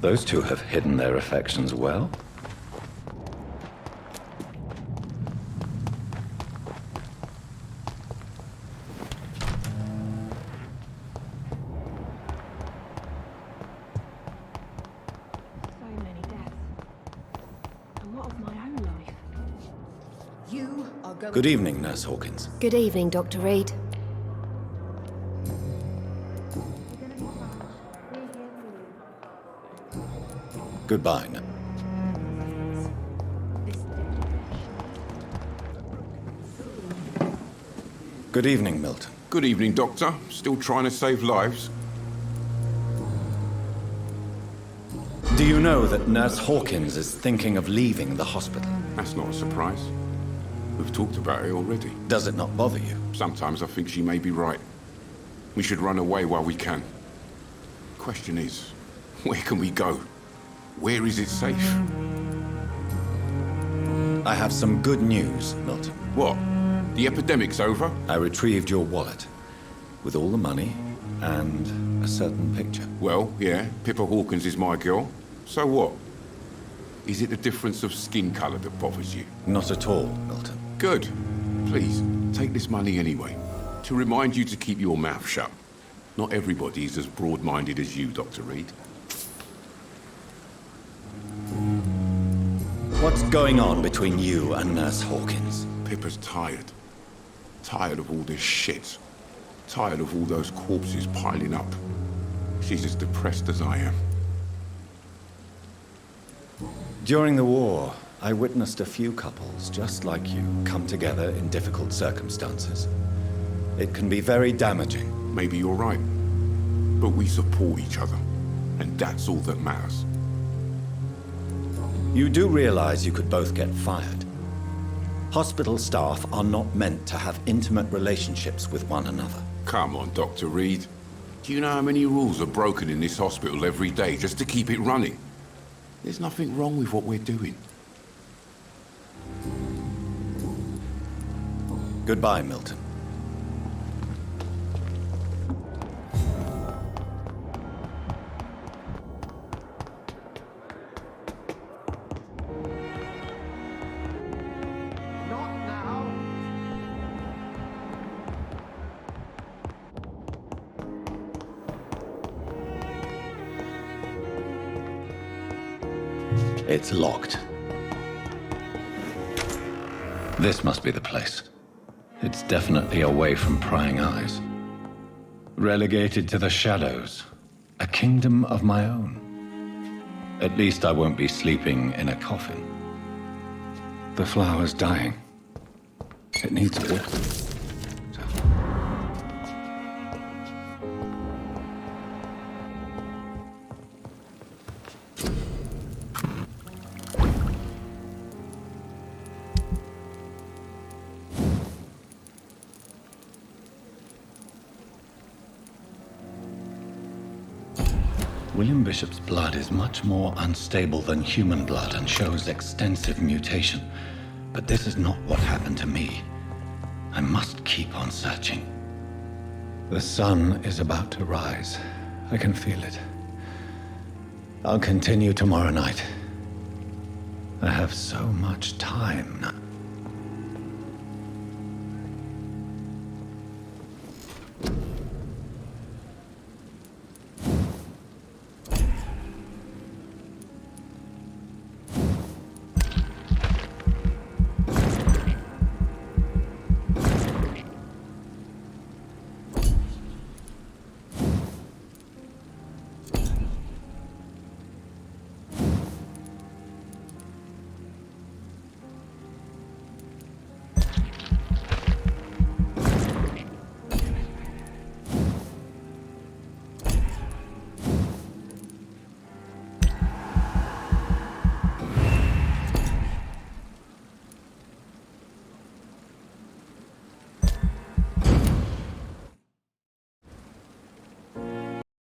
Those two have hidden their affections well. So many deaths. And what of my own life? Good evening, Nurse Hawkins. Good evening, Dr. Reed. Goodbye. Good evening, Milton. Good evening, Doctor. Still trying to save lives? Do you know that Nurse Hawkins is thinking of leaving the hospital? That's not a surprise. We've talked about it already. Does it not bother you? Sometimes I think she may be right. We should run away while we can. Question is, where can we go? Where is it safe? I have some good news, Milton. What? The epidemic's over? I retrieved your wallet, with all the money and a certain picture. Well, yeah, Pippa Hawkins is my girl. So what? Is it the difference of skin colour that bothers you? Not at all, Milton. Good. Please, take this money anyway. To remind you to keep your mouth shut. Not everybody is as broad-minded as you, Dr. Reed. What's going on between you and Nurse Hawkins? Pippa's tired. Tired of all this shit. Tired of all those corpses piling up. She's as depressed as I am. During the war, I witnessed a few couples just like you come together in difficult circumstances. It can be very damaging. Maybe you're right. But we support each other. And that's all that matters. You do realize you could both get fired. Hospital staff are not meant to have intimate relationships with one another. Come on, Dr. Reed. Do you know how many rules are broken in this hospital every day just to keep it running? There's nothing wrong with what we're doing. Goodbye, Milton. It's locked. This must be the place. It's definitely away from prying eyes. Relegated to the shadows. A kingdom of my own. At least I won't be sleeping in a coffin. The flower's dying. It needs water. William Bishop's blood is much more unstable than human blood and shows extensive mutation. But this is not what happened to me. I must keep on searching. The sun is about to rise. I can feel it. I'll continue tomorrow night. I have so much time now.